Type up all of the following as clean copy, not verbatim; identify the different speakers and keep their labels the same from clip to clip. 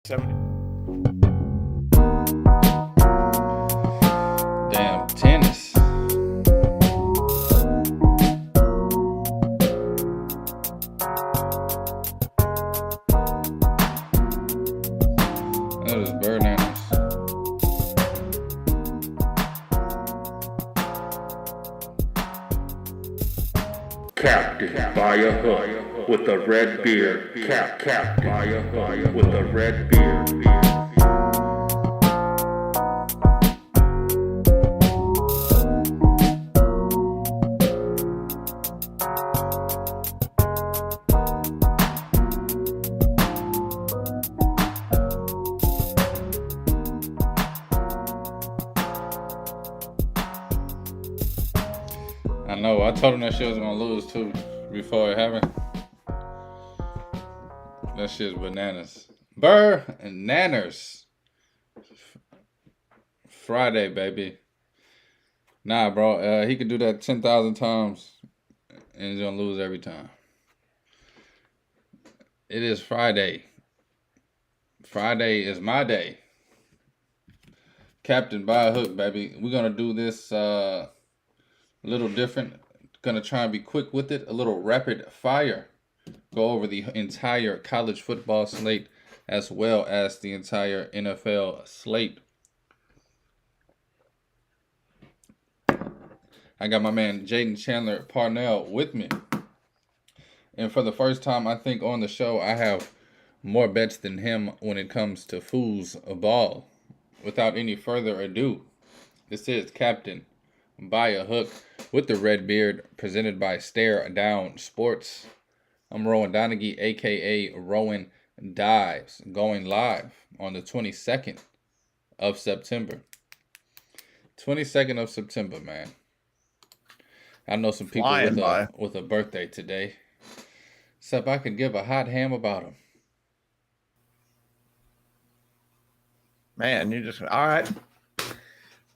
Speaker 1: Damn tennis. That is bananas.
Speaker 2: Captain by a hook with a red beard. Captain by a hook with a red beard.
Speaker 1: I know. I told him that shit was gonna lose too before it happened. That shit's bananas. Nanners. Friday, baby. Nah, bro. He could do that 10,000 times, and he's gonna lose every time. It is Friday. Friday is my day. Captain by a hook, baby. We're gonna do this a little different. Gonna try and be quick with it. A little rapid fire. Go over the entire college football slate as well as the entire NFL slate. I got my man Jaden Chandler Parnell with me. And for the first time, I think on the show, I have more bets than him when it comes to foosball. Without any further ado, this is Captain by a Hook with the red beard, presented by Stare Down Sports. I'm Rowan Donaghy, aka Rowan Dives, going live on the 22nd of September. 22nd of September, man. I know some people with a birthday today. Except I could give a hot ham about them.
Speaker 3: Man, you just all right.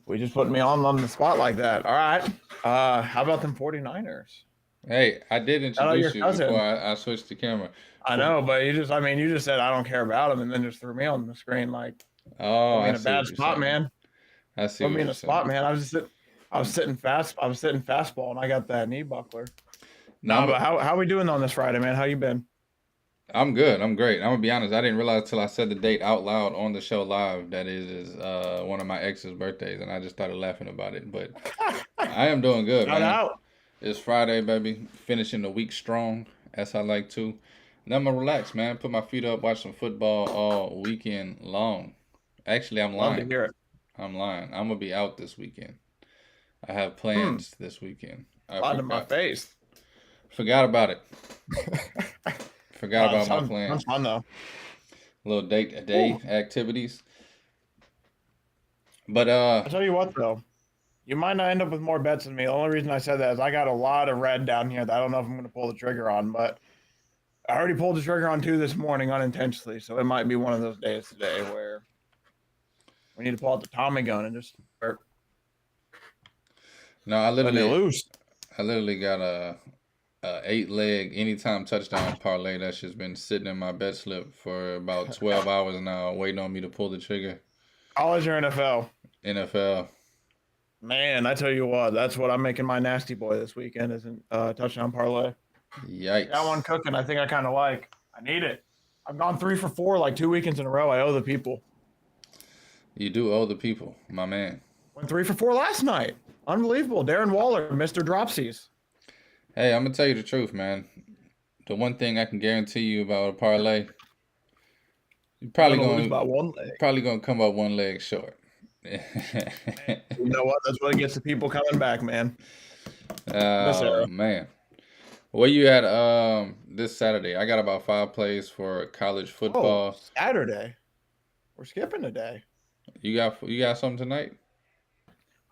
Speaker 3: We just put me on the spot like that. All right. How about them 49ers?
Speaker 1: Hey, I did introduce you before I switched the camera.
Speaker 3: I know, but you just said I don't care about them, and then just threw me on the screen like,
Speaker 1: oh,
Speaker 3: I'm in a bad spot, man.
Speaker 1: I see.
Speaker 3: Put me in a spot, man. I was sitting fastball, and I got that knee buckler. No, but how we doing on this Friday, man? How you been?
Speaker 1: I'm good. I'm great. I'm gonna be honest. I didn't realize till I said the date out loud on the show live that it is one of my ex's birthdays, and I just started laughing about it. But I am doing good, man.
Speaker 3: Out.
Speaker 1: It's Friday, baby. Finishing the week strong, as I like to. And I'm gonna relax, man. Put my feet up, watch some football all weekend long. Actually, I'm lying.
Speaker 3: Love to hear it.
Speaker 1: I'm lying. I'm gonna be out this weekend. I have plans this weekend.
Speaker 3: Out of my face.
Speaker 1: Forgot about it. Forgot about my plans.
Speaker 3: Sounds fun though.
Speaker 1: Little day activities. But
Speaker 3: I'll tell you what though, you might not end up with more bets than me. The only reason I said that is I got a lot of red down here that I don't know if I'm going to pull the trigger on, but I already pulled the trigger on 2 this morning unintentionally, so it might be one of those days today where we need to pull out the Tommy gun and just start.
Speaker 1: No, I literally
Speaker 3: loose.
Speaker 1: I literally got a 8-leg anytime touchdown parlay that's just been sitting in my bet slip for about 12 hours now, waiting on me to pull the trigger.
Speaker 3: College or NFL?
Speaker 1: NFL.
Speaker 3: Man, I tell you what, that's what I'm making my nasty boy this weekend, isn't touchdown parlay.
Speaker 1: Yikes.
Speaker 3: Got one cooking. I think I kind of like. I need it. I've gone 3 for 4 like 2 weekends in a row. I owe the people.
Speaker 1: You do owe the people, my man.
Speaker 3: Went 3 for 4 last night. Unbelievable. Darren Waller, Mr. Dropsies.
Speaker 1: Hey, I'm gonna tell you the truth, man. The one thing I can guarantee you about a parlay, you're probably gonna come up 1 leg short.
Speaker 3: You know what? That's what gets the people coming back, man.
Speaker 1: Oh man. Where you at this Saturday? I got about 5 plays for college football.
Speaker 3: Oh, Saturday. We're skipping today.
Speaker 1: You got something tonight?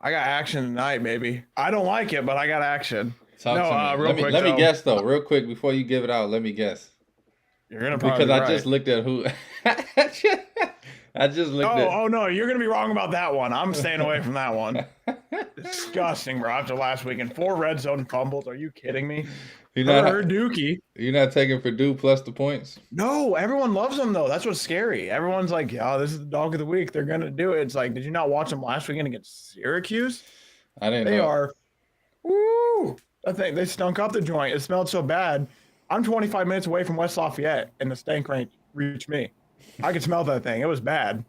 Speaker 3: I got action tonight, baby. I don't like it, but I got action.
Speaker 1: Let me guess though, real quick before you give it out. Let me guess.
Speaker 3: You're gonna probably
Speaker 1: because I just looked at who. I just looked at.
Speaker 3: Oh no, you're gonna be wrong about that one. I'm staying away from that one. Disgusting, bro. After last weekend, 4 red zone fumbles. Are you kidding me?
Speaker 1: You're not
Speaker 3: Dookie.
Speaker 1: you're not taking Purdue plus the points.
Speaker 3: No, everyone loves them though. That's what's scary. Everyone's like, "Yeah, this is the dog of the week. They're gonna do it." It's like, did you not watch them last weekend against Syracuse?
Speaker 1: I didn't
Speaker 3: They
Speaker 1: know.
Speaker 3: are. Woo! I think they stunk up the joint. It smelled so bad. I'm 25 minutes away from West Lafayette, and the stank reached me. I could smell that thing. It was bad.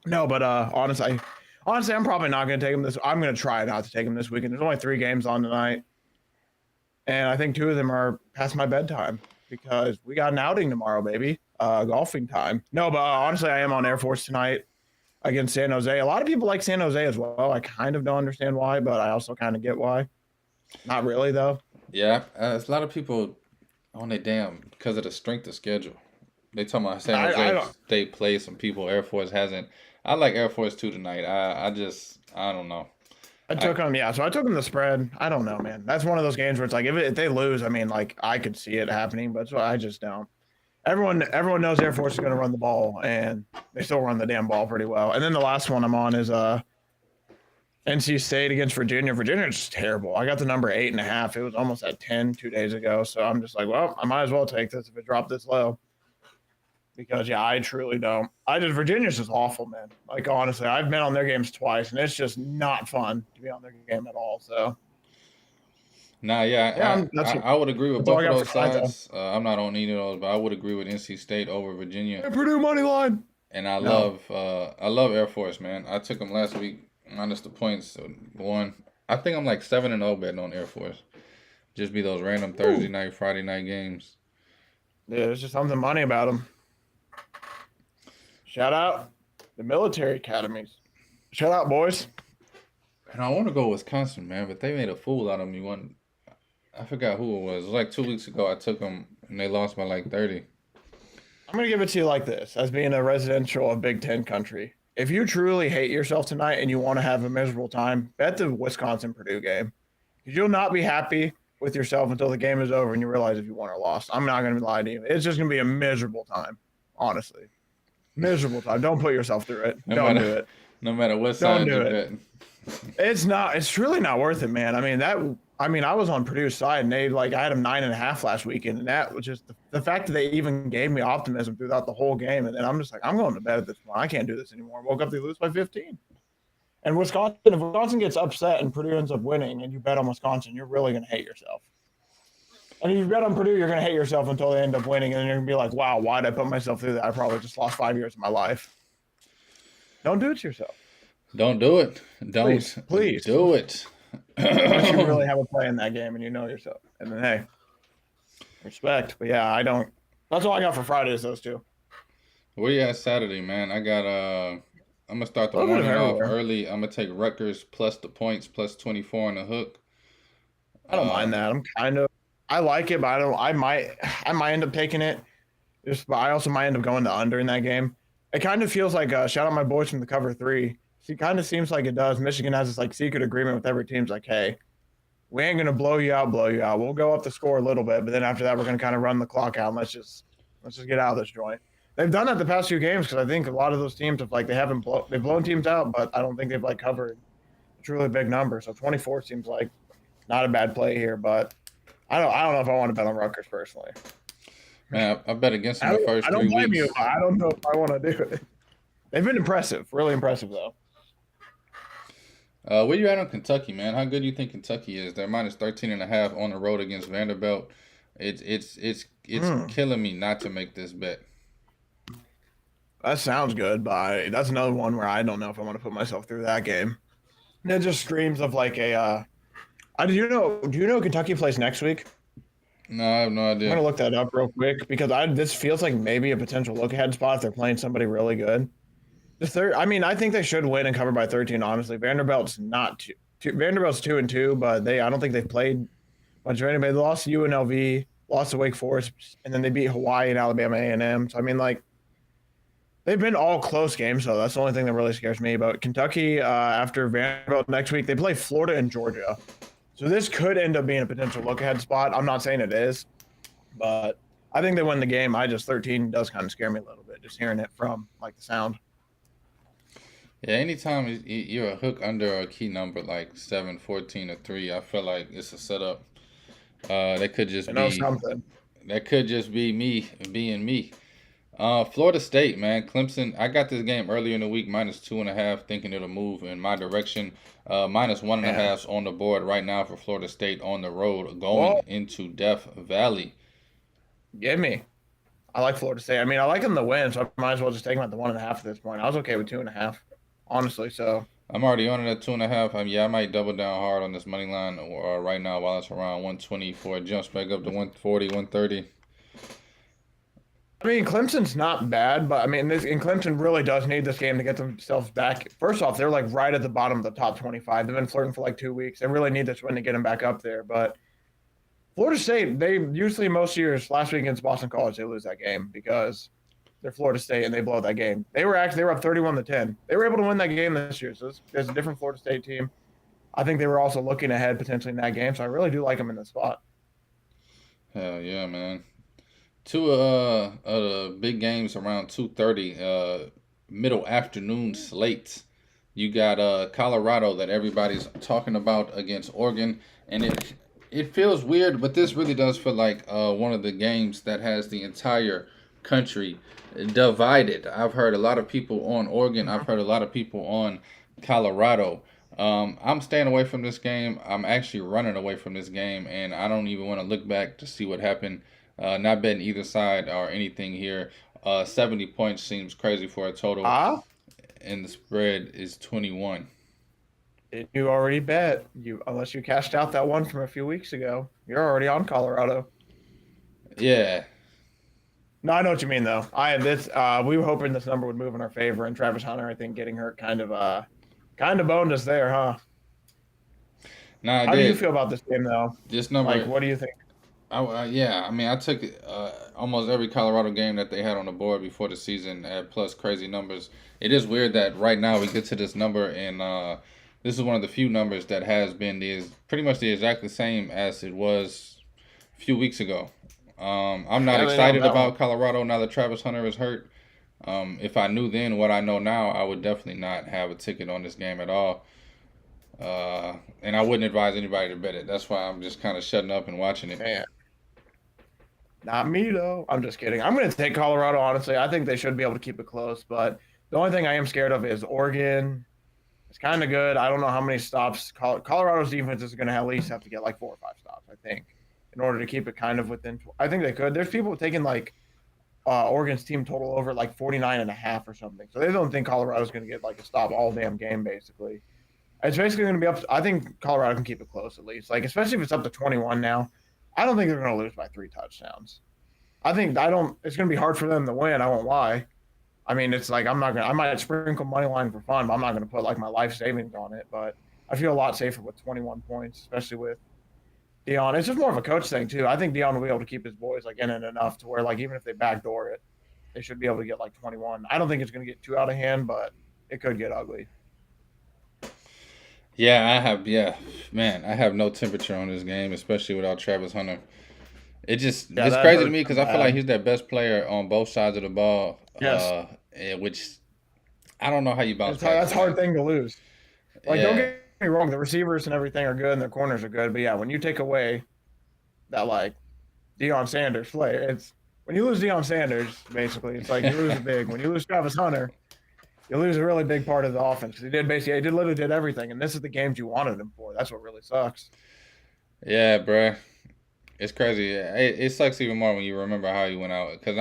Speaker 3: No, but honestly, I'm probably not gonna take them this. I'm gonna try not to take them this weekend. There's only 3 games on tonight, and I think 2 of them are past my bedtime because we got an outing tomorrow, baby. Golfing time. No, but honestly, I am on Air Force tonight against San Jose. A lot of people like San Jose as well. I kind of don't understand why, but I also kind of get why. Not really though.
Speaker 1: Yeah, there's a lot of people on their damn because of the strength of schedule. They talking about San
Speaker 3: I
Speaker 1: Jose
Speaker 3: don't-
Speaker 1: State play some people. Air Force hasn't. I like Air Force 2 tonight. I don't know.
Speaker 3: I took them, yeah. So I took them the spread. I don't know, man. That's one of those games where it's like if they lose, I mean, like I could see it happening, but so I just don't. Everyone knows Air Force is going to run the ball, and they still run the damn ball pretty well. And then the last one I'm on is NC State against Virginia. Virginia's just terrible. I got the number 8.5. It was almost at 10 2 days ago. So I'm just like, well, I might as well take this if it dropped this low. Because yeah, I truly don't. Virginia's just awful, man. Like honestly, I've been on their games twice, and it's just not fun to be on their game at all. So
Speaker 1: Nah,
Speaker 3: Yeah, that's
Speaker 1: I would agree with
Speaker 3: that's all
Speaker 1: both
Speaker 3: I
Speaker 1: of
Speaker 3: got
Speaker 1: those
Speaker 3: for tonight, though.
Speaker 1: sides. I'm not on either of those, but I would agree with NC State over Virginia.
Speaker 3: Purdue money line.
Speaker 1: And I
Speaker 3: No.
Speaker 1: love Air Force, man. I took them last week minus the points. So one, I think I'm like 7-0 betting on Air Force. Just be those random Thursday night, Friday night games.
Speaker 3: Yeah, there's just something money about them. Shout out the military academies. Shout out, boys.
Speaker 1: And I want to go Wisconsin, man, but they made a fool out of me I forgot who it was. It was like 2 weeks ago. I took them and they lost by like 30.
Speaker 3: I'm going to give it to you like this as being a residential of Big Ten country. If you truly hate yourself tonight and you want to have a miserable time, bet the Wisconsin Purdue game. Because you'll not be happy with yourself until the game is over and you realize if you won or lost. I'm not going to lie to you. It's just going to be a miserable time, honestly. Miserable time. Don't put yourself through it. Don't do it.
Speaker 1: No matter what side
Speaker 3: do
Speaker 1: you're
Speaker 3: it.
Speaker 1: betting.
Speaker 3: It's truly not worth it, man. I mean, I was on Purdue's side and I had them 9.5 last weekend. And that was just the fact that they even gave me optimism throughout the whole game. And then I'm just like, I'm going to bed at this point. I can't do this anymore. Woke up, they lose by 15. And if Wisconsin gets upset and Purdue ends up winning and you bet on Wisconsin, you're really going to hate yourself. And if you bet on Purdue, you're going to hate yourself until they end up winning. And then you're going to be like, wow, why did I put myself through that? I probably just lost 5 years of my life. Don't do it to yourself.
Speaker 1: Don't do it. Don't
Speaker 3: Please.
Speaker 1: do it.
Speaker 3: Unless you really have a play in that game and you know yourself. And then, hey, respect. But yeah, I don't. That's all I got for Fridays, those two.
Speaker 1: Where you at Saturday, man? I got I'm gonna start the
Speaker 3: A little bit
Speaker 1: morning
Speaker 3: of
Speaker 1: off
Speaker 3: everywhere.
Speaker 1: early. I'm gonna take Rutgers plus the points plus 24 on the hook.
Speaker 3: I don't mind that. I like it, but I might end up taking it. But I also might end up going to under in that game. It kind of feels like shout out my boys from the cover 3. It kind of seems like it does. Michigan has this like secret agreement with every team. It's like, hey, we ain't gonna blow you out. We'll go up the score a little bit, but then after that, we're gonna kind of run the clock out. And let's just get out of this joint. They've done that the past few games because I think a lot of those teams have they've blown teams out, but I don't think they've like covered a truly big number. So 24 seems like not a bad play here, but I don't know if I want to bet on Rutgers personally.
Speaker 1: Man, I bet against them the first
Speaker 3: I don't
Speaker 1: 3
Speaker 3: blame
Speaker 1: weeks.
Speaker 3: you. I don't know if I want to do it. They've been impressive, really impressive though.
Speaker 1: Where you at on Kentucky, man? How good do you think Kentucky is? They're minus 13.5 on the road against Vanderbilt. It's killing me not to make this bet.
Speaker 3: That sounds good, but that's another one where I don't know if I want to put myself through that game. And it just screams of like a. Do you know Kentucky plays next week?
Speaker 1: No, I have no
Speaker 3: I'm
Speaker 1: idea.
Speaker 3: gonna look that up real quick because this feels like maybe a potential look ahead spot if they're playing somebody really good. I think they should win and cover by 13. Honestly, Vanderbilt's not Vanderbilt's 2-2, but I don't think they've played much of anybody. They lost to UNLV, lost to Wake Forest, and then they beat Hawaii and Alabama A&M. So I mean, like, they've been all close games. So that's the only thing that really scares me. But Kentucky, after Vanderbilt next week, they play Florida and Georgia. So this could end up being a potential look ahead spot. I'm not saying it is, but I think they win the game. 13 does kind of scare me a little bit just hearing it from like the sound.
Speaker 1: Yeah, anytime you're a hook under a key number like 7, 14, or 3, I feel like it's a setup. That could
Speaker 3: I
Speaker 1: just
Speaker 3: know
Speaker 1: be
Speaker 3: something.
Speaker 1: me being me. Florida State, man, Clemson. I got this game earlier in the week -2.5, thinking it'll move in my direction. Minus one and a
Speaker 3: Man.
Speaker 1: half on the board right now for Florida State on the road going
Speaker 3: Well,
Speaker 1: into Death Valley.
Speaker 3: give me. I like Florida State. I mean, I like them to win, so I might as well just take them at the 1.5 at this point. I was okay with 2.5, honestly. So
Speaker 1: I'm already on it at 2.5. Yeah, I might double down hard on this money line right now while it's around 120 before it jumps back up to 140, 130.
Speaker 3: I mean, Clemson's not bad, but I mean, and Clemson really does need this game to get themselves back. First off, they're like right at the bottom of the top 25. They've been flirting for like 2 weeks. They really need this win to get them back up there. But Florida State, they usually most years, last week against Boston College, they lose that game because they're Florida State and they blow that game. They were up 31-10. They were able to win that game this year. So there's a different Florida State team. I think they were also looking ahead potentially in that game. So I really do like them in this spot.
Speaker 1: Hell yeah, man. Two the big games around 2:30 middle afternoon slates. You got Colorado that everybody's talking about against Oregon, and it feels weird, but this really does feel like one of the games that has the entire country divided. I've heard a lot of people on Oregon. I've heard a lot of people on Colorado. I'm staying away from this game. I'm actually running away from this game, and I don't even want to look back to see what happened. Not betting either side or anything here. 70 points seems crazy for a total,
Speaker 3: Ah,
Speaker 1: and the spread is 21.
Speaker 3: you already bet. Unless you cashed out that one from a few weeks ago. You're already on Colorado.
Speaker 1: Yeah,
Speaker 3: No, I know what you mean though. I this we were hoping this number would move in our favor, and Travis Hunter, I think, getting hurt kind of boned us there, huh?
Speaker 1: nah, I
Speaker 3: How do you
Speaker 1: did.
Speaker 3: feel about this game though?
Speaker 1: This
Speaker 3: Like,
Speaker 1: number,
Speaker 3: what do you think?
Speaker 1: yeah, I mean, I took almost every Colorado game that they had on the board before the season at plus crazy numbers. It is weird that right now we get to this number, and this is one of the few numbers that has been pretty much the exactly same as it was a few weeks ago. I'm not
Speaker 3: Yeah, they nailed
Speaker 1: excited
Speaker 3: that one.
Speaker 1: about Colorado now that Travis Hunter is hurt. If I knew then what I know now, I would definitely not have a ticket on this game at all. And I wouldn't advise anybody to bet it. That's why I'm just kind of shutting up and watching it.
Speaker 3: Man, not me though. I'm just kidding. I'm going to take Colorado. Honestly, I think they should be able to keep it close. But the only thing I am scared of is Oregon. It's kind of good. I don't know how many stops. Colorado's defense is going to at least have to get like 4 or 5 stops, I think, in order to keep it kind of within. I think they could. There's people taking like Oregon's team total over like 49.5 or something. So they don't think Colorado's going to get like a stop all damn game, basically. It's basically going to be up. I think Colorado can keep it close at least. Like, especially if it's up to 21 now. I don't think they're going to lose by 3 touchdowns. I don't. It's going to be hard for them to win. I won't lie. I mean, it's like I'm not gonna. I might sprinkle money line for fun, but I'm not gonna put like my life savings on it. But I feel a lot safer with 21 points, especially with Dion. It's just more of a coach thing too. I think Dion will be able to keep his boys like in it enough to where like even if they backdoor it, they should be able to get like 21. I don't think it's gonna get too out of hand, but it could get ugly.
Speaker 1: Yeah, yeah, man, I have no temperature on this game, especially without Travis Hunter.
Speaker 3: Yeah,
Speaker 1: It's
Speaker 3: that
Speaker 1: crazy to
Speaker 3: hurts
Speaker 1: me
Speaker 3: them
Speaker 1: because I feel like
Speaker 3: bad.
Speaker 1: he's their best player on both sides of the ball.
Speaker 3: Yes,
Speaker 1: Which I don't know how you bounce back
Speaker 3: that's a
Speaker 1: from
Speaker 3: hard
Speaker 1: that.
Speaker 3: thing to lose. Like, don't
Speaker 1: Yeah,
Speaker 3: get me wrong, the receivers and everything are good, and their corners are good. But yeah, when you take away that like Deion Sanders play. It's when you lose Deion Sanders, basically, it's like you lose a big. When you lose Travis Hunter, you lose a really big part of the offense. He literally did everything, and this is the games you wanted him for. That's what really sucks.
Speaker 1: yeah, bruh. It's crazy. It sucks even more when you remember how he went out because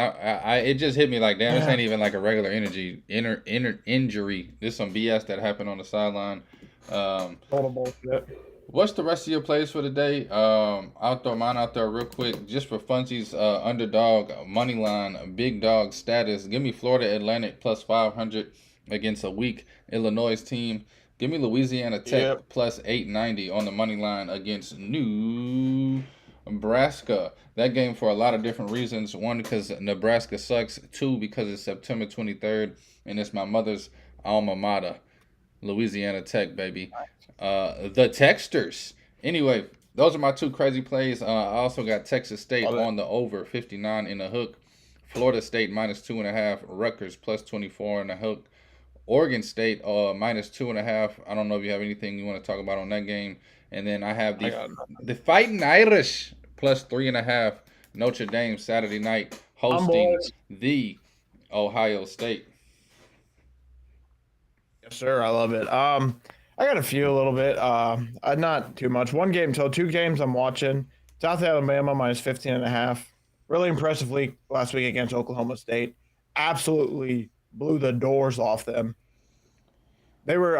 Speaker 1: it just hit me like, damn, this
Speaker 3: Yeah,
Speaker 1: ain't even like a regular injury. This some BS that happened on the sideline. Um,
Speaker 3: total bullshit.
Speaker 1: What's the rest of your plays for the day? I'll throw mine out there real quick, just for funsies. Underdog money line, big dog status. Give me Florida Atlantic plus 500 against a weak Illinois team. Give me Louisiana Tech
Speaker 3: Yep.
Speaker 1: plus 890 on the money line against New Nebraska. That game for a lot of different reasons. One, because Nebraska sucks. Two, because it's September 23rd and it's my mother's alma mater. Louisiana Tech, baby. The Texters. Anyway, those are my two crazy plays. I also got Texas State
Speaker 3: Love it.
Speaker 1: on the over 59 in the hook. Florida State -2.5. Rutgers +24 in the hook. Oregon State minus 2.5. I don't know if you have anything you want to talk about on that game. And then I have
Speaker 3: I got nothing.
Speaker 1: the Fighting Irish plus 3.5. Notre Dame Saturday night
Speaker 3: I'm
Speaker 1: hosting
Speaker 3: boys.
Speaker 1: the Ohio State.
Speaker 3: Yes, sir. I love it. I got a few a little bit. Not too much. One game, so 2 games I'm watching. South Alabama minus 15.5. Really impressive week last week against Oklahoma State. Absolutely blew the doors off them. They were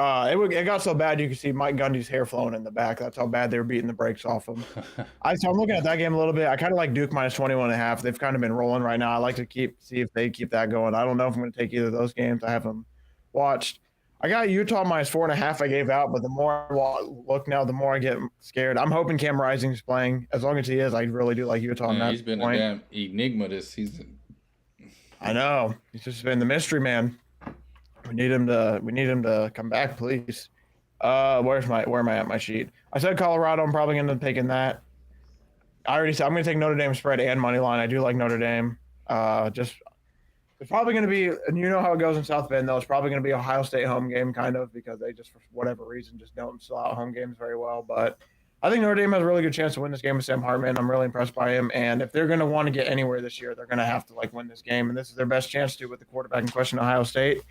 Speaker 3: it got so bad you could see Mike Gundy's hair flowing in the back. That's how bad they were beating the brakes off them. So I'm looking at that game a little bit. I kind of like Duke minus 21.5. They've kind of been rolling right now. I like to see if they keep that going. I don't know if I'm going to take either of those games. I haven't watched. I got Utah minus 4.5. I gave out, but the more I look now, the more I get scared. I'm hoping Cam Rising's playing. As long as he is, I really do like Utah. On that
Speaker 1: He's been
Speaker 3: point.
Speaker 1: a damn enigma this season.
Speaker 3: I know. He's just been the mystery man. We need him to come back, please. Where am I at my sheet? I said Colorado. I'm probably going to be taking that. I already said I'm going to take Notre Dame spread and money line. I do like Notre Dame. It's probably going to be, and you know how it goes in South Bend, though. It's probably going to be Ohio State home game, kind of, because they just, for whatever reason, just don't sell out home games very well. But I think Notre Dame has a really good chance to win this game with Sam Hartman. I'm really impressed by him. And if they're going to want to get anywhere this year, they're going to have to win this game. And this is their best chance to with the quarterback in question, Ohio State.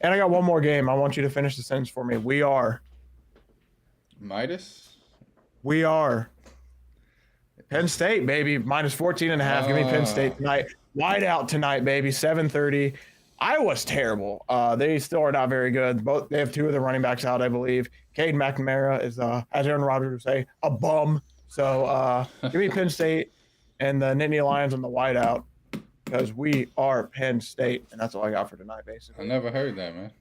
Speaker 3: And I got one more game. I want you to finish the sentence for me. We are
Speaker 1: Midas?
Speaker 3: Penn State, baby, minus 14.5. Give me Penn State tonight. Wide out tonight, baby. 7:30. Iowa's terrible. They still are not very good. They have 2 of the running backs out, I believe. Cade McNamara is, as Aaron Rodgers would say, a bum. So give me Penn State and the Nittany Lions on the wide out, because we are Penn State, and that's all I got for tonight, basically.
Speaker 1: I never heard that, man.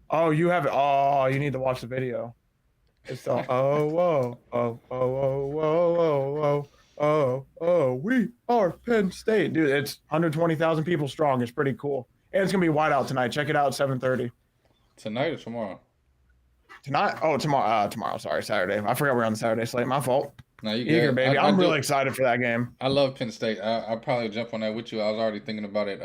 Speaker 3: Oh, you have it. Oh, you need to watch the video. It's the we are Penn State, dude. It's 120,000 people strong. It's pretty cool, and it's gonna be wide out tonight. Check it out, 7:30
Speaker 1: Tonight or tomorrow?
Speaker 3: tonight. Oh, tomorrow. Tomorrow. Sorry, Saturday. I forgot we're on the Saturday slate. My fault.
Speaker 1: No, you
Speaker 3: Eager,
Speaker 1: good.
Speaker 3: baby. I'm really excited for that game.
Speaker 1: I love Penn State. I'll probably jump on that with you. I was already thinking about it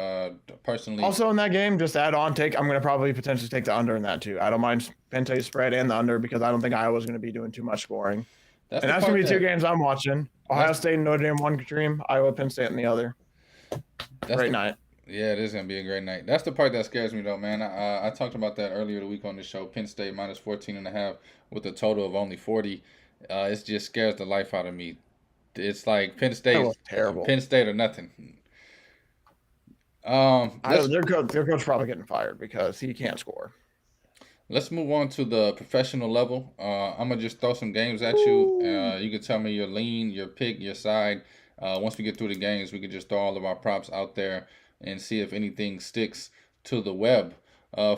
Speaker 1: personally.
Speaker 3: Also in that game, just add on. I'm gonna probably potentially take the under in that too. I don't mind Penn State spread and the under because I don't think Iowa's gonna be doing too much scoring. That's gonna be 2 games I'm watching. Ohio State and Notre Dame one stream, Iowa, Penn State in the other. Great night.
Speaker 1: Yeah, it is gonna be a great night. That's the part that scares me though, man. I talked about that earlier the week on the show. Penn State minus 14.5 with a total of only 40. It just scares the life out of me. It's like Penn State,
Speaker 3: terrible.
Speaker 1: Penn State or nothing.
Speaker 3: Their coach probably getting fired because he can't score.
Speaker 1: Let's move on to the professional level. I'm gonna just throw some games at you. You can tell me your lean, your pick, your side. Once we get through the games, we can just throw all of our props out there and see if anything sticks to the web.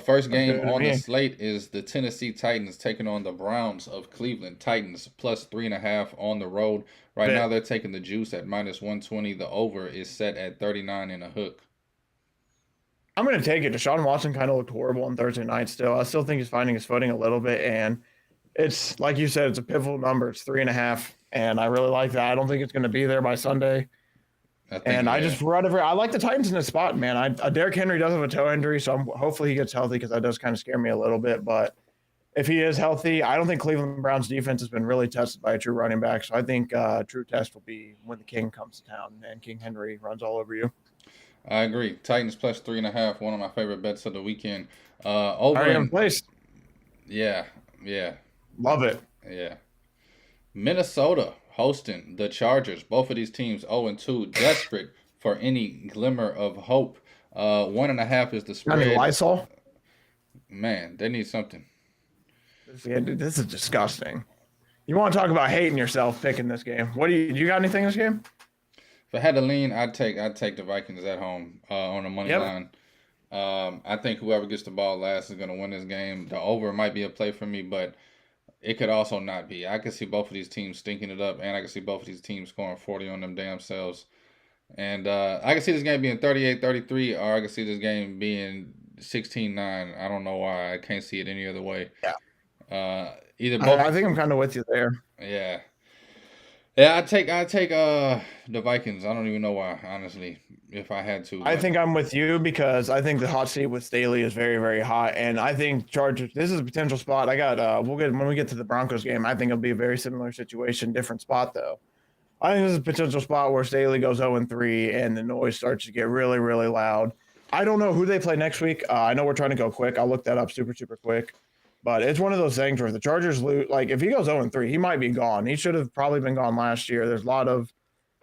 Speaker 1: First game on the slate is the Tennessee Titans taking on the Browns of Cleveland. Titans plus 3.5 on the road. Right now they're taking the juice at minus 120. The over is set at 39 and a hook.
Speaker 3: I'm going to take it. Deshaun Watson kind of looked horrible on Thursday night still. I still think he's finding his footing a little bit. And it's, like you said, it's a pivotal number. It's 3.5. And I really like that. I don't think it's going to be there by Sunday. I like the Titans in this spot, man. Derrick Henry does have a toe injury, so hopefully he gets healthy because that does kind of scare me a little bit. But if he is healthy, I don't think Cleveland Browns defense has been really tested by a true running back. So I think true test will be when the King comes to town and King Henry runs all over you.
Speaker 1: I agree. Titans plus 3.5, one of my favorite bets of the weekend.
Speaker 3: Over in place.
Speaker 1: Yeah.
Speaker 3: Love it.
Speaker 1: Yeah. Minnesota hosting the Chargers. Both of these teams 0-2, desperate for any glimmer of hope. 1.5 is the spread.
Speaker 3: I mean, Lysol?
Speaker 1: Man, they need something.
Speaker 3: Yeah, dude, this is disgusting. You want to talk about hating yourself picking this game? Do you got anything in this game?
Speaker 1: If I had to lean, I'd take the Vikings at home on the money line. I think whoever gets the ball last is going to win this game. The over might be a play for me, but it could also not be. I could see both of these teams stinking it up, and I could see both of these teams scoring 40 on them damn selves. And I could see this game being 38-33, or I could see this game being 16-9. I don't know why. I can't see it any other way.
Speaker 3: Yeah.
Speaker 1: Either both.
Speaker 3: I think I'm kind of with you there.
Speaker 1: Yeah. Yeah, I take the Vikings. I don't even know why, honestly, if I had to.
Speaker 3: I
Speaker 1: But
Speaker 3: think I'm with you because I think the hot seat with Staley is very, very hot, and I think Chargers. This is a potential spot. I got. We'll get when we get to the Broncos game. I think it'll be a very similar situation, different spot though. I think this is a potential spot where Staley goes 0-3 and the noise starts to get really, really loud. I don't know who they play next week. I know we're trying to go quick. I'll look that up super, super quick. But it's one of those things where if the Chargers lose, like if he goes 0-3, he might be gone. He should have probably been gone last year. There's a lot of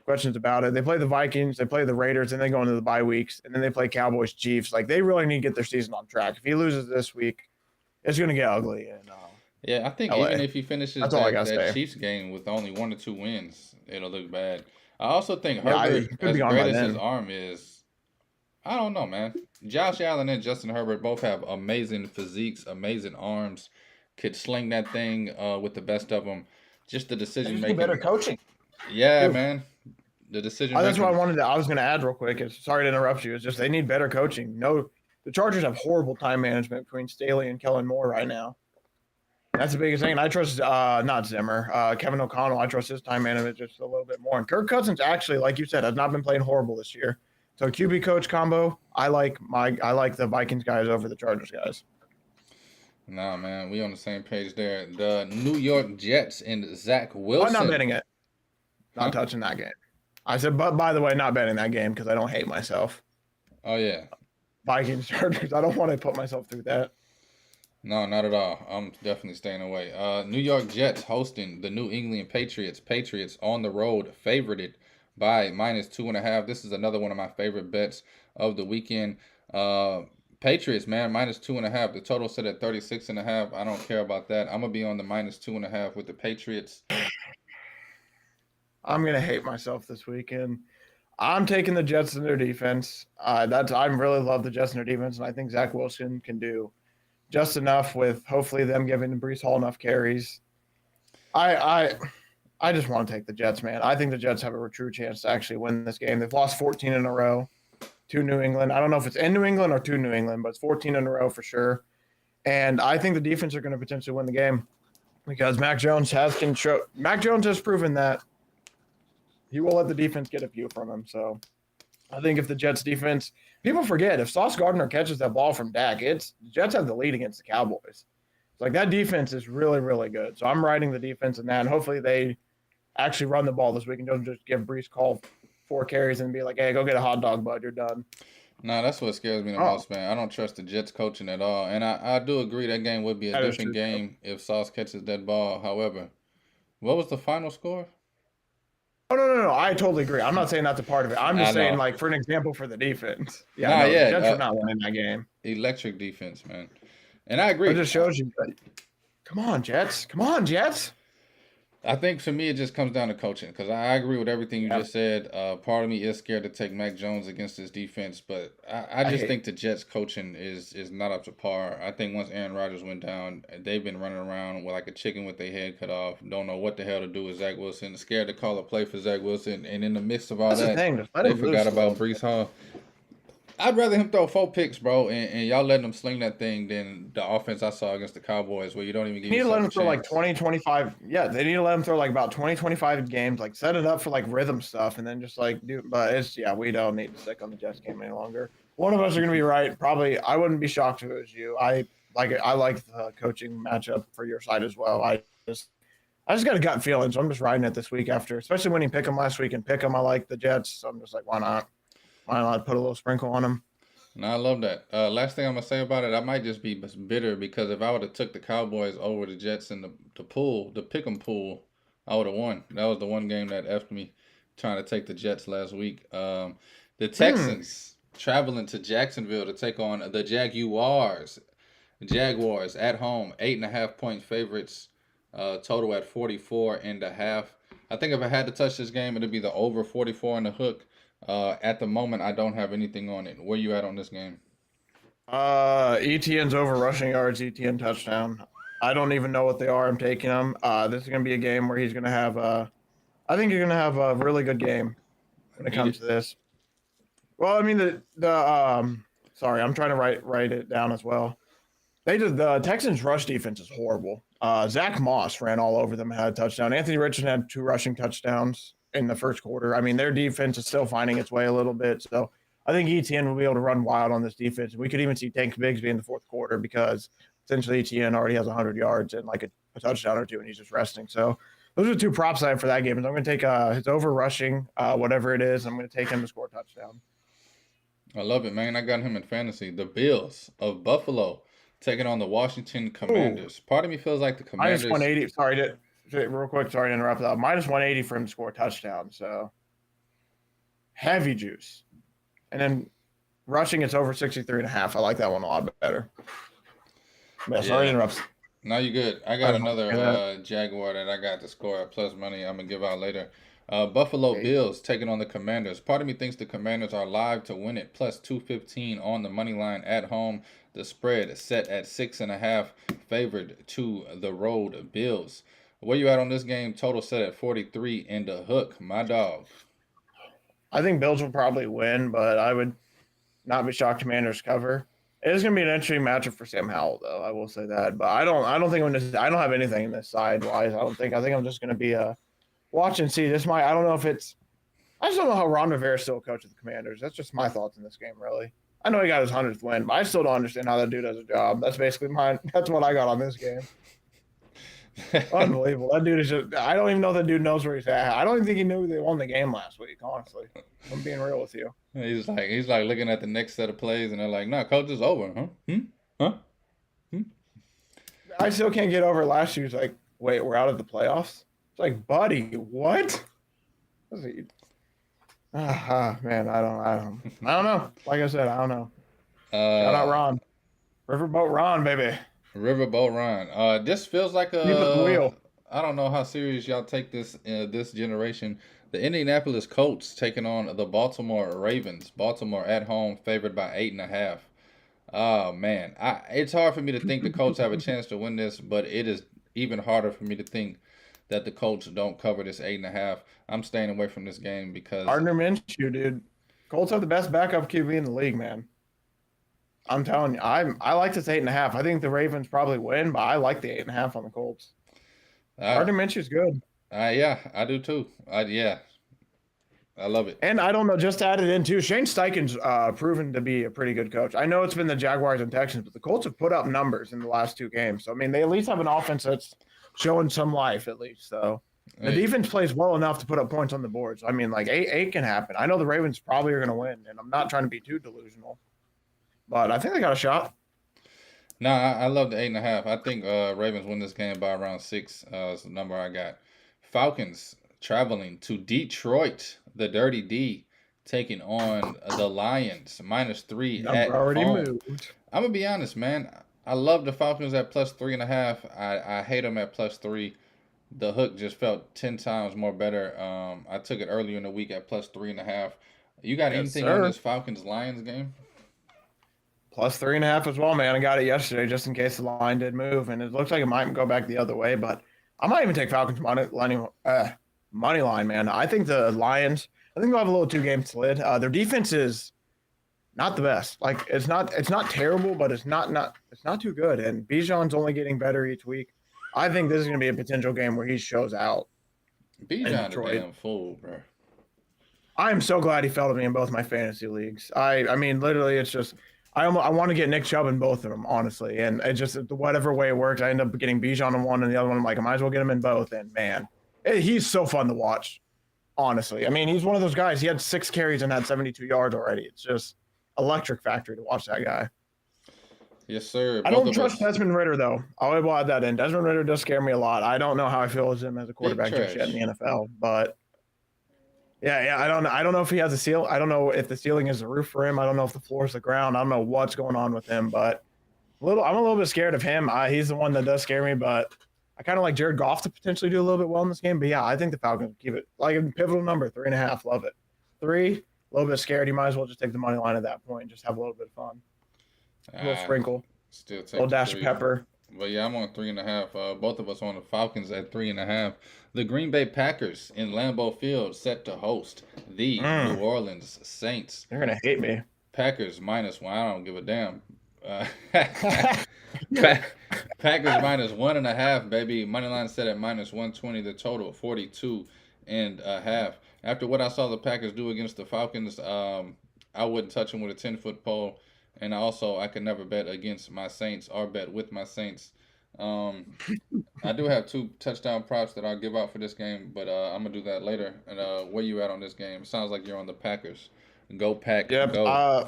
Speaker 3: questions about it. They play the Vikings, they play the Raiders, and they go into the bye weeks, and then they play Cowboys, Chiefs. Like they really need to get their season on track. If he loses this week, it's going to get ugly. And
Speaker 1: yeah, I think
Speaker 3: LA.
Speaker 1: even if he finishes
Speaker 3: That's all I gotta
Speaker 1: that
Speaker 3: say.
Speaker 1: Chiefs game with only 1 or 2 wins, it'll look bad. I also think
Speaker 3: Yeah, he
Speaker 1: Herbert,
Speaker 3: could
Speaker 1: as
Speaker 3: be gone
Speaker 1: great
Speaker 3: by
Speaker 1: as his
Speaker 3: then.
Speaker 1: arm is, I don't know, man. Josh Allen and Justin Herbert both have amazing physiques, amazing arms, could sling that thing with the best of them. Just the
Speaker 3: They
Speaker 1: decision
Speaker 3: just need better
Speaker 1: making.
Speaker 3: coaching.
Speaker 1: Yeah,
Speaker 3: Too.
Speaker 1: man. The decision
Speaker 3: That's what I
Speaker 1: making.
Speaker 3: wanted to. I was going to add real quick. Sorry to interrupt you. It's just they need better coaching. No, the Chargers have horrible time management between Staley and Kellen Moore right now. That's the biggest thing. And I trust not Zimmer, Kevin O'Connell. I trust his time management just a little bit more. And Kirk Cousins actually, like you said, has not been playing horrible this year. So QB coach combo, I like the Vikings guys over the Chargers guys.
Speaker 1: Nah, man, we on the same page there. The New York Jets and Zach
Speaker 3: But not
Speaker 1: Wilson.
Speaker 3: betting it.
Speaker 1: Huh?
Speaker 3: Not touching that game. I said, but by the way, not betting that game because I don't hate myself.
Speaker 1: Oh yeah.
Speaker 3: Vikings Chargers. I don't want to put myself through that.
Speaker 1: No, not at all. I'm definitely staying away. New York Jets hosting the New England Patriots. Patriots on the road, favorited by -2.5. This is another one of my favorite bets of the weekend. Patriots, man, -2.5. The total set at 36.5. I don't care about that. I'm gonna be on the -2.5 with the Patriots.
Speaker 3: I'm gonna hate myself this weekend. I'm taking the Jets in their defense. I really love the Jets in their defense, and I think Zach Wilson can do just enough with hopefully them giving Brees Hall enough carries. I I I just want to take the Jets, man. I think the Jets have a true chance to actually win this game. They've lost 14 in a row to New England. I don't know if it's in New England or to New England, but it's 14 in a row for sure. And I think the defense are going to potentially win the game because Mac Jones has proven that he will let the defense get a few from him. So I think if the Jets defense, people forget if Sauce Gardner catches that ball from Dak, the Jets have the lead against the Cowboys. It's like that defense is really, really good. So I'm riding the defense in that, and hopefully they actually run the ball this week and don't just give Brees Hall 4 carries and be like, "Hey, go get a hot dog, bud. You're done."
Speaker 1: Nah, that's what scares me the
Speaker 3: Oh,
Speaker 1: most, man. I don't trust the Jets coaching at all. And I do agree that game would be a
Speaker 3: that is
Speaker 1: different
Speaker 3: true.
Speaker 1: game if Sauce catches that ball. However, what was the final score?
Speaker 3: Oh no. I totally agree. I'm not saying that's a part of it. I'm
Speaker 1: I
Speaker 3: just saying,
Speaker 1: know.
Speaker 3: like, for an example for the defense. Yeah,
Speaker 1: Nah,
Speaker 3: no, the
Speaker 1: yeah,
Speaker 3: Jets are not winning that game.
Speaker 1: electric defense, man. And I
Speaker 3: It
Speaker 1: agree.
Speaker 3: just shows you. Come on, Jets. Come on, Jets.
Speaker 1: I think for me, it just comes down to coaching because I agree with everything you
Speaker 3: Yeah,
Speaker 1: just said. Part of me is scared to take Mac Jones against his defense, but I
Speaker 3: I
Speaker 1: just
Speaker 3: hate.
Speaker 1: think the Jets coaching is not up to par. I think once Aaron Rodgers went down, they've been running around with like a chicken with their head cut off. Don't know what the hell to do with Zach Wilson. Scared to call a play for Zach Wilson, and in the midst of all
Speaker 3: That's the
Speaker 1: that,
Speaker 3: thing. Just let
Speaker 1: they
Speaker 3: him
Speaker 1: forgot
Speaker 3: loose a little
Speaker 1: about
Speaker 3: bit.
Speaker 1: Brees Hall. I'd rather him throw 4 picks, bro, and y'all letting him sling that thing than the offense I saw against the Cowboys, where you don't even
Speaker 3: They
Speaker 1: give
Speaker 3: need to let
Speaker 1: yourself a
Speaker 3: him throw like
Speaker 1: chance.
Speaker 3: 20, 25. Yeah, they need to let him throw like about 20, 25 games, like set it up for like rhythm stuff and then just like do. But we don't need to stick on the Jets game any longer. One of us are going to be right. Probably, I wouldn't be shocked if it was you. I like it. I like the coaching matchup for your side as well. I just got a gut feeling, so I'm just riding it this week after, especially when he picked him last week and pick him. I like the Jets, so I'm just like, why not? Why not put a little sprinkle on him?
Speaker 1: No, I love that. Last thing I'm gonna say about it, I might just be bitter because if I would have took the Cowboys over the Jets in the pool, the pick'em pool, I would have won. That was the one game that effed me trying to take the Jets last week. The
Speaker 3: Hmm.
Speaker 1: Texans traveling to Jacksonville to take on the Jaguars. Jaguars at home, 8.5 point favorites. Total at 44.5. I think if I had to touch this game, it'd be the over 44 and the hook. At the moment, I don't have anything on it. Where you at on this game?
Speaker 3: ETN's over rushing yards, ETN touchdown. I don't even know what they are. I'm taking them. This is going to be a game where he's going to have. I think you're going to have a really good game when it
Speaker 1: He
Speaker 3: comes
Speaker 1: did,
Speaker 3: to this. Well, I mean the. Sorry, I'm trying to write it down as well. The Texans' rush defense is horrible. Zach Moss ran all over them, had a touchdown. Anthony Richardson had 2 rushing touchdowns in the first quarter. I mean, their defense is still finding its way a little bit. So I think ETN will be able to run wild on this defense. We could even see Tank Bigsby in the fourth quarter because essentially ETN already has 100 yards and like a touchdown or 2, and he's just resting. So those are 2 props I have for that game. And I'm going to take his over rushing, whatever it is. I'm going to take him to score a touchdown.
Speaker 1: I love it, man. I got him in fantasy. The Bills of Buffalo taking on the Washington Commanders. Part of me feels like the Commanders.
Speaker 3: Minus 180. Sorry, real quick. Sorry to interrupt that. Minus 180 for him to score a touchdown. So heavy juice. And then rushing, it's over 63.5. I like that one a lot better. Yeah, sorry to interrupt.
Speaker 1: No, you good. I got another Jaguar that I got to score at plus money I'm going to give out later. Buffalo Bills taking on the Commanders. Part of me thinks the Commanders are live to win it. Plus 215 on the money line at home. The spread is set at 6.5, favored to the road Bills. Where you at on this game? Total set at 43 and the hook, my dog.
Speaker 3: I think Bills will probably win, but I would not be shocked Commanders cover. It is going to be an interesting matchup for Sam Howell, though. I will say that, but I don't think I don't have anything in this side wise. I think I'm just going to be watch and see. I don't know if it's. I just don't know how Ron Rivera is still a coach of the Commanders. That's just my thoughts in this game, really. I know he got his 100th win, but I still don't understand how that dude does a job. That's basically mine. That's what I got on this game. Unbelievable. That dude is just. I don't even know if that dude knows where he's at. I don't even think he knew they won the game last week. Honestly, I'm being real with you.
Speaker 1: He's like looking at the next set of plays, and they're like, "No, coach is over, huh?
Speaker 3: I still can't get over last year's like, wait, we're out of the playoffs. It's like, buddy, what? Man, I don't know. Like I said, I don't know. Shout out Ron. Riverboat Ron, baby.
Speaker 1: Riverboat Ron. This feels like
Speaker 3: Keep it the wheel.
Speaker 1: I don't know how serious y'all take this this generation. The Indianapolis Colts taking on the Baltimore Ravens. Baltimore at home, favored by 8.5. Oh man, it's hard for me to think the Colts have a chance to win this, but it is even harder for me to think that the Colts don't cover this 8.5. I'm staying away from this game because
Speaker 3: Gardner Minshew, dude. Colts have the best backup QB in the league, man. I'm telling you, I like this 8.5. I think the Ravens probably win, but I like the 8.5 on the Colts. Gardner Minshew's good.
Speaker 1: Yeah, I do too. I love it.
Speaker 3: And I don't know, just to add it in too, Shane Steichen's proven to be a pretty good coach. I know it's been the Jaguars and Texans, but the Colts have put up numbers in the last 2 games. So, I mean, they at least have an offense that's showing some life at least. So, the defense plays well enough to put up points on the board. So, I mean, like, 8 can happen. I know the Ravens probably are going to win, and I'm not trying to be too delusional. But I think they got a shot.
Speaker 1: No, I love the 8.5. I think Ravens win this game by around 6. Is the number I got. Falcons traveling to Detroit. The Dirty D taking on the Lions. -3 at home. Moved. I'm gonna be honest, man. I love the Falcons at plus 3.5. I hate them at plus 3. The hook just felt 10 times more better. I took it earlier in the week at plus 3.5. You got anything on this Falcons Lions game?
Speaker 3: Plus 3.5 as well, man. I got it yesterday just in case the line did move, and it looks like it might go back the other way. But I might even take Falcons money line, man. I think the Lions. I think they'll have a little 2-game slid. Their defense is not the best. Like it's not terrible, but it's not too good. And Bijan's only getting better each week. I think this is going to be a potential game where he shows out.
Speaker 1: Bijan a damn fool, bro.
Speaker 3: I am so glad he fell to me in both my fantasy leagues. I mean, literally, it's just I want to get Nick Chubb in both of them, honestly. And it just whatever way it works, I end up getting Bijan in one and the other one. I'm like, I might as well get him in both. And man, he's so fun to watch. Honestly, I mean, he's one of those guys. He had 6 carries and had 72 yards already. It's just electric factory to watch that guy.
Speaker 1: Yes, sir.
Speaker 3: I don't trust Desmond Ridder, though. I will add that in. Desmond Ridder does scare me a lot. I don't know how I feel as him as a quarterback just yet in the NFL, but yeah. I don't know if he has a ceiling. I don't know if the ceiling is the roof for him. I don't know if the floor is the ground. I don't know what's going on with him, but I'm a little bit scared of him. He's the one that does scare me, but I kind of like Jared Goff to potentially do a little bit well in this game. But yeah, I think the Falcons keep it like a pivotal number, 3.5. Love it. 3, a little bit scared. You might as well just take the money line at that point and just have a little bit of fun. A little sprinkle.
Speaker 1: Still take
Speaker 3: a little dash of pepper.
Speaker 1: But yeah, I'm on 3.5. Both of us on the Falcons at 3.5. The Green Bay Packers in Lambeau Field set to host the New Orleans Saints.
Speaker 3: They're gonna hate me.
Speaker 1: Packers -1. I don't give a damn. Pa- Packers minus 1.5, baby. Moneyline set at minus 120. The total 42.5. After what I saw the Packers do against the Falcons, I wouldn't touch them with a 10-foot pole. And also, I could never bet against my Saints or bet with my Saints. Um, I do have 2 touchdown props that I'll give out for this game, but I'm gonna do that later. And where you at on this game? Sounds like you're on the Packers. Go Pack,
Speaker 3: Yep.
Speaker 1: go.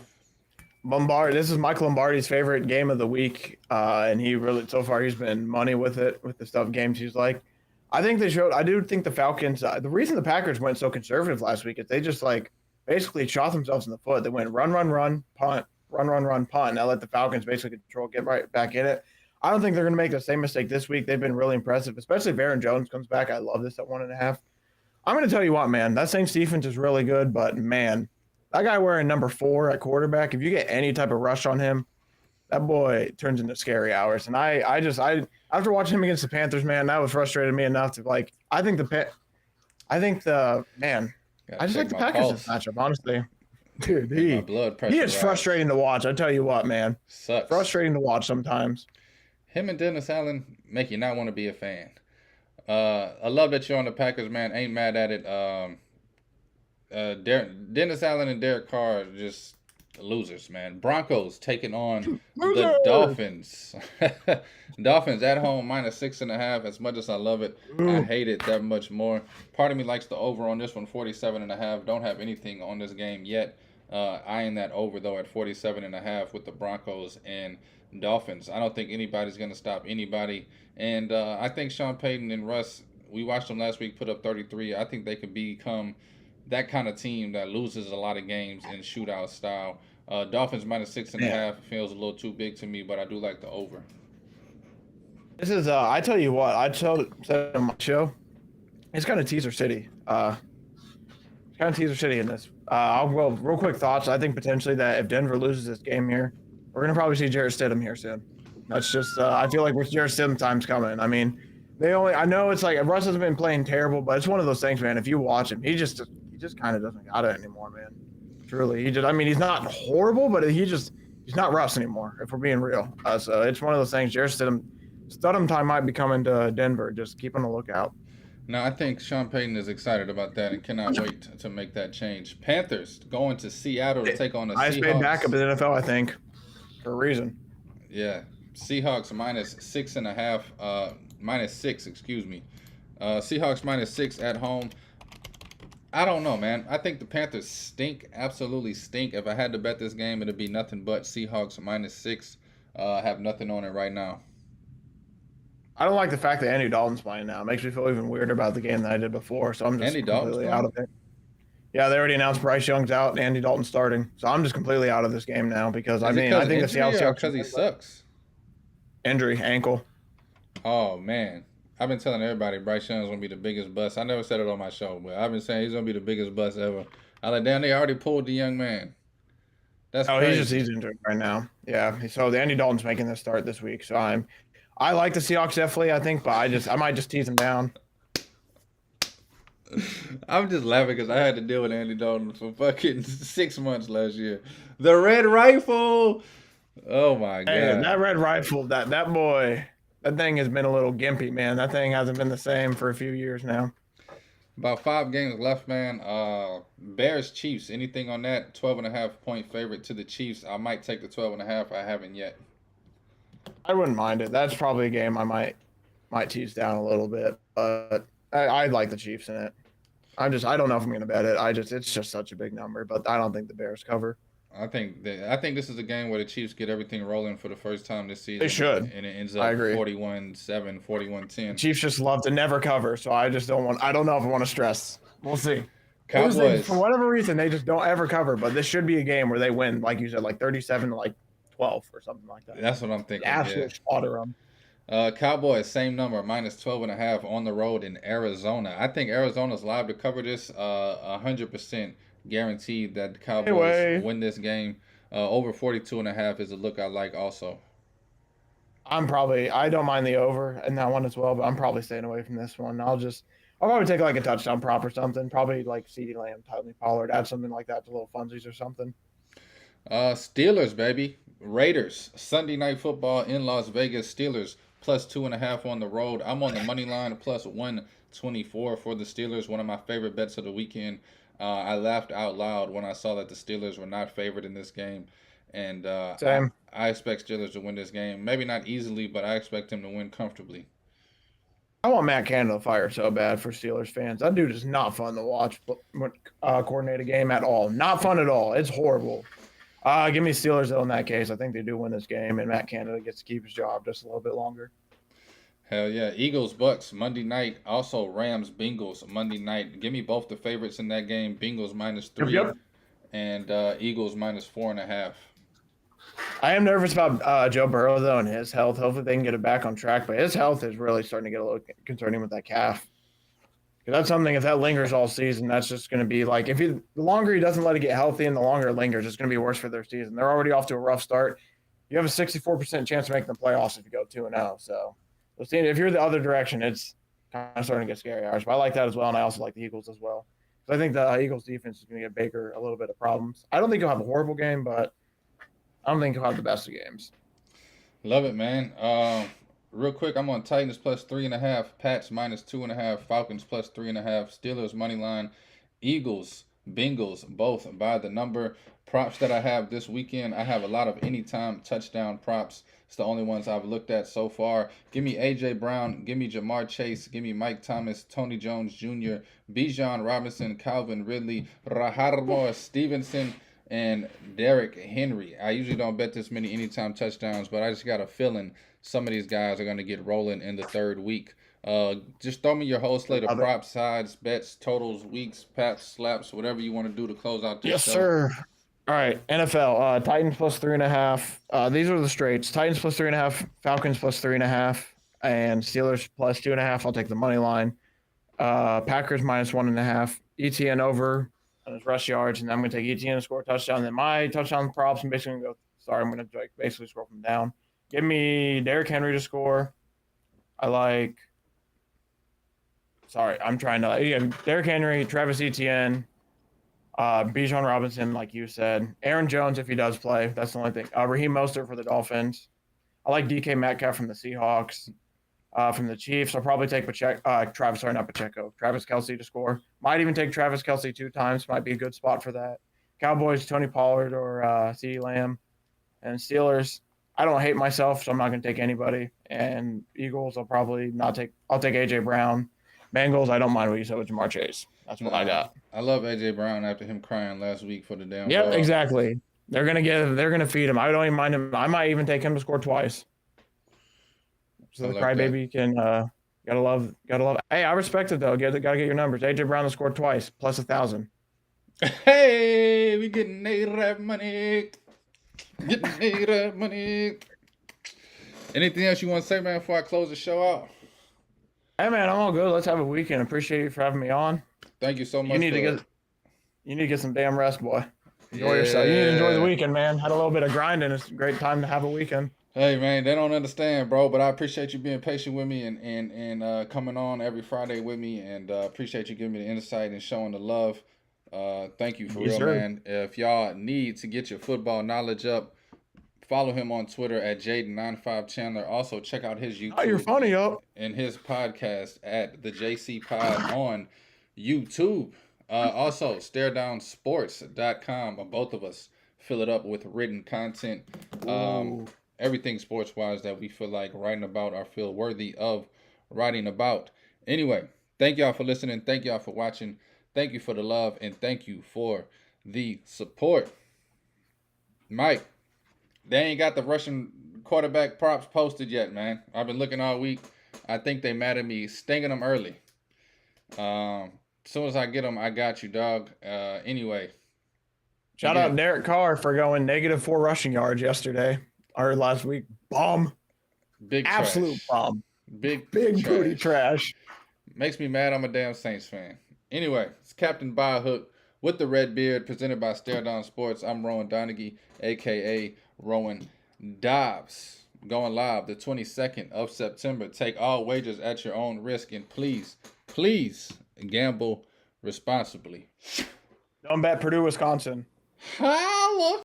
Speaker 3: Lombardi. This is Mike Lombardi's favorite game of the week, and he really so far he's been money with it with the stuff games he's like. I think they showed. I do think the Falcons. The reason the Packers went so conservative last week is they just like basically shot themselves in the foot. They went run, punt, run, punt, and they let the Falcons basically control, get right back in it. I don't think they're going to make the same mistake this week. They've been really impressive, especially if Aaron Jones comes back. I love this at 1.5. I'm going to tell you what, man, that Saints defense is really good, but man, that guy wearing number 4 at quarterback, if you get any type of rush on him, that boy turns into scary hours. And I after watching him against the Panthers, man, that was frustrated me enough to like. I just like the Packers this matchup, honestly. Dude,
Speaker 1: My blood pressure
Speaker 3: he is
Speaker 1: rise.
Speaker 3: frustrating to watch. I tell you what, man,
Speaker 1: Sucks.
Speaker 3: frustrating to watch sometimes.
Speaker 1: Him and Dennis Allen make you not want to be a fan. I love that you're on the Packers, man. Ain't mad at it. Dennis Allen and Derek Carr are just losers, man. Broncos taking on the Dolphins. Dolphins at home minus 6.5. As much as I love it, I hate it that much more. Part of me likes the over on this one, 47.5. Don't have anything on this game yet. Eyeing that over though at 47.5 with the Broncos and Dolphins. I don't think anybody's going to stop anybody. And I think Sean Payton and Russ, we watched them last week put up 33. I think they could become that kind of team that loses a lot of games in shootout style. Dolphins minus 6.5 feels a little too big to me, but I do like the over.
Speaker 3: This is I tell you what, I said on my show, it's kind of teaser city. It's kind of teaser city in this. I'll go real quick thoughts. I think potentially that if Denver loses this game here, we're gonna probably see Jarrett Stidham here soon. That's just I feel like with Jarrett Stidham time's coming. I mean, I know it's like Russ hasn't been playing terrible, but it's one of those things, man. If you watch him, he just kind of doesn't got it anymore, man. Truly, he's not horrible, but he's not Russ anymore. If we're being real, so it's one of those things. Jarrett Stidham time might be coming to Denver. Just keep on the lookout.
Speaker 1: Now, I think Sean Payton is excited about that and cannot wait to make that change. Panthers going to Seattle to take on the
Speaker 3: Highest
Speaker 1: Seahawks.
Speaker 3: paid backup in the NFL, I think, for a reason.
Speaker 1: Yeah, Seahawks minus 6.5. Minus 6, excuse me. Seahawks minus 6 at home. I don't know, man. I think the Panthers stink, absolutely stink. If I had to bet this game, it'd be nothing but Seahawks minus 6. I have nothing on it right now.
Speaker 3: I don't like the fact that Andy Dalton's playing now. It makes me feel even weirder about the game than I did before. So I'm just
Speaker 1: Andy Dalton's
Speaker 3: completely
Speaker 1: playing?
Speaker 3: out of it. Yeah, they already announced Bryce Young's out and Andy Dalton's starting. So I'm just completely out of this game now because I think the Seattle Seahawks
Speaker 1: because he sucks.
Speaker 3: Injury, ankle.
Speaker 1: Oh man, I've been telling everybody Bryce Young's gonna be the biggest bust. I never said it on my show, but I've been saying he's gonna be the biggest bust ever. I like, damn, they already pulled the young man. That's crazy.
Speaker 3: He's injured right now. Yeah. So the Andy Dalton's making this start this week. So I like the Seahawks definitely, I think, but I might just tease him down.
Speaker 1: I'm just laughing because I had to deal with Andy Dalton for fucking 6 months last year. The Red Rifle. Oh my god.
Speaker 3: Hey, that Red Rifle, that boy, that thing has been a little gimpy, man. That thing hasn't been the same for a few years now.
Speaker 1: About 5 games left, man. Bears Chiefs. Anything on that? 12.5 point favorite to the Chiefs. I might take the 12.5. I haven't yet.
Speaker 3: I wouldn't mind it. That's probably a game I might tease down a little bit, but I like the Chiefs in it. I don't know if I'm going to bet it. It's just such a big number, but I don't think the Bears cover.
Speaker 1: I think this is a game where the Chiefs get everything rolling for the first time this season.
Speaker 3: They should.
Speaker 1: And it ends up
Speaker 3: I agree.
Speaker 1: 41-7, 41-10.
Speaker 3: Chiefs just love to never cover, so I don't know if I want to stress. We'll see.
Speaker 1: Cowboys.
Speaker 3: For whatever reason, they just don't ever cover, but this should be a game where they win, like you said, like 37 to like 12 or something like that.
Speaker 1: That's what I'm thinking.
Speaker 3: Absolute slaughter them.
Speaker 1: Cowboys, same number, minus 12.5 on the road in Arizona. I think Arizona's live to cover this 100% guaranteed that the Cowboys win this game. Over 42.5 is a look I like also.
Speaker 3: I don't mind the over in that one as well, but I'm probably staying away from this one. I'll probably take like a touchdown prop or something. Probably like CeeDee Lamb, Tony Pollard, add something like that to little funsies or something.
Speaker 1: Steelers, baby. Raiders, Sunday Night Football in Las Vegas. Steelers plus 2.5 on the road. I'm on the money line plus 124 for the Steelers. One of my favorite bets of the weekend. I laughed out loud when I saw that the Steelers were not favored in this game. And
Speaker 3: Same.
Speaker 1: I expect Steelers to win this game. Maybe not easily, but I expect him to win comfortably.
Speaker 3: I want Matt Canada fired so bad for Steelers fans. That dude is not fun to watch coordinate a game at all. Not fun at all. It's horrible. Give me Steelers though in that case. I think they do win this game, and Matt Canada gets to keep his job just a little bit longer.
Speaker 1: Hell yeah. Eagles, Bucks, Monday night. Also Rams, Bengals, Monday night. Give me both the favorites in that game. Bengals -3
Speaker 3: Yep.
Speaker 1: and Eagles -4.5.
Speaker 3: I am nervous about Joe Burrow though and his health. Hopefully they can get it back on track, but his health is really starting to get a little concerning with that calf. Because that's something, if that lingers all season, that's just going to be like, the longer he doesn't let it get healthy and the longer it lingers, it's going to be worse for their season. They're already off to a rough start. You have a 64% chance of making the playoffs if you go 2-0. So if you're the other direction, it's kind of starting to get scary hours. But I like that as well, and I also like the Eagles as well. So I think the Eagles defense is going to give Baker a little bit of problems. I don't think he'll have a horrible game, but I don't think he'll have the best of games.
Speaker 1: Love it, man. Real quick, I'm on Titans plus 3.5, Pats -2.5, Falcons plus 3.5, Steelers money line, Eagles, Bengals, both by the number. Props that I have this weekend, I have a lot of anytime touchdown props. It's the only ones I've looked at so far. Give me A.J. Brown, give me Jamar Chase, give me Mike Thomas, Tony Jones Jr., Bijan Robinson, Calvin Ridley, Raharmo Stevenson, and Derrick Henry. I usually don't bet this many anytime touchdowns, but I just got a feeling some of these guys are going to get rolling in the third week. Just throw me your whole slate of props, sides, bets, totals, weeks, pats, slaps, whatever you want to do to close out this
Speaker 3: Yes,
Speaker 1: show.
Speaker 3: sir. All right, NFL. Titans plus 3.5. These are the straights. Titans plus 3.5, Falcons plus 3.5, and Steelers plus 2.5. I'll take the money line. Packers -1.5. ETN over on his rush yards, and I'm going to take ETN to score a touchdown. Then my touchdown props, I'm basically going to go. Sorry, I'm going to basically scroll from down. Give me Derrick Henry to score. I like. Sorry, I'm trying to. Yeah, Derrick Henry, Travis Etienne, Bijan Robinson, like you said. Aaron Jones, if he does play. That's the only thing. Raheem Mostert for the Dolphins. I like DK Metcalf from the Seahawks. From the Chiefs, I'll probably take Travis Kelce to score. Might even take Travis Kelce 2 times. Might be a good spot for that. Cowboys, Tony Pollard or CeeDee Lamb. And Steelers, I don't hate myself, so I'm not going to take anybody. And Eagles, I'll probably not take. I'll take A.J. Brown. Bengals, I don't mind what you said with Jamar Chase. That's what I got.
Speaker 1: I love A.J. Brown after him crying last week for the damn
Speaker 3: Yep,
Speaker 1: ball.
Speaker 3: exactly. They're gonna feed him. I don't even mind him. I might even take him to score twice. So the crybaby can gotta love. Hey, I respect it though. Gotta get your numbers. A.J. Brown to score twice, plus 1,000.
Speaker 1: Hey, we getting A-Rap money. Getting A-Rap money. Anything else you want to say, man, before I close the show out?
Speaker 3: Hey man, I'm all good. Let's have a weekend. Appreciate you for having me on.
Speaker 1: Thank you so much.
Speaker 3: You need to get some damn rest, boy. Enjoy yourself. You need to enjoy the weekend, man. Had a little bit of grinding. It's a great time to have a weekend.
Speaker 1: Hey man, they don't understand, bro. But I appreciate you being patient with me and coming on every Friday with me, and appreciate you giving me the insight and showing the love. Thank you for real, man. If y'all need to get your football knowledge up, follow him on Twitter at Jaden95Chandler. Also, check out his YouTube.
Speaker 3: Oh, you're funny, yo.
Speaker 1: And his podcast at the JC Pod on YouTube. Also, staredownsports.com. Both of us fill it up with written content. Everything sports-wise that we feel like writing about or feel worthy of writing about. Anyway, thank y'all for listening. Thank y'all for watching. Thank you for the love, and thank you for the support. Mike, they ain't got the Russian quarterback props posted yet, man. I've been looking all week. I think they mad at me stinging them early. As soon as I get them, I got you, dog. Anyway.
Speaker 3: Shout out Derek Carr for going -4 rushing yards yesterday or last week. Bomb.
Speaker 1: Big
Speaker 3: absolute
Speaker 1: trash.
Speaker 3: bomb.
Speaker 1: Big
Speaker 3: booty trash.
Speaker 1: Makes me mad. I'm a damn Saints fan. Anyway, it's Captain By Hook with the Red Beard, presented by Stare Down Sports. I'm Rowan Donaghy, a.k.a. Rowan Dobbs. Going live the 22nd of September. Take all wagers at your own risk. And please, please gamble responsibly.
Speaker 3: Don't bet Purdue, Wisconsin.
Speaker 1: Holla!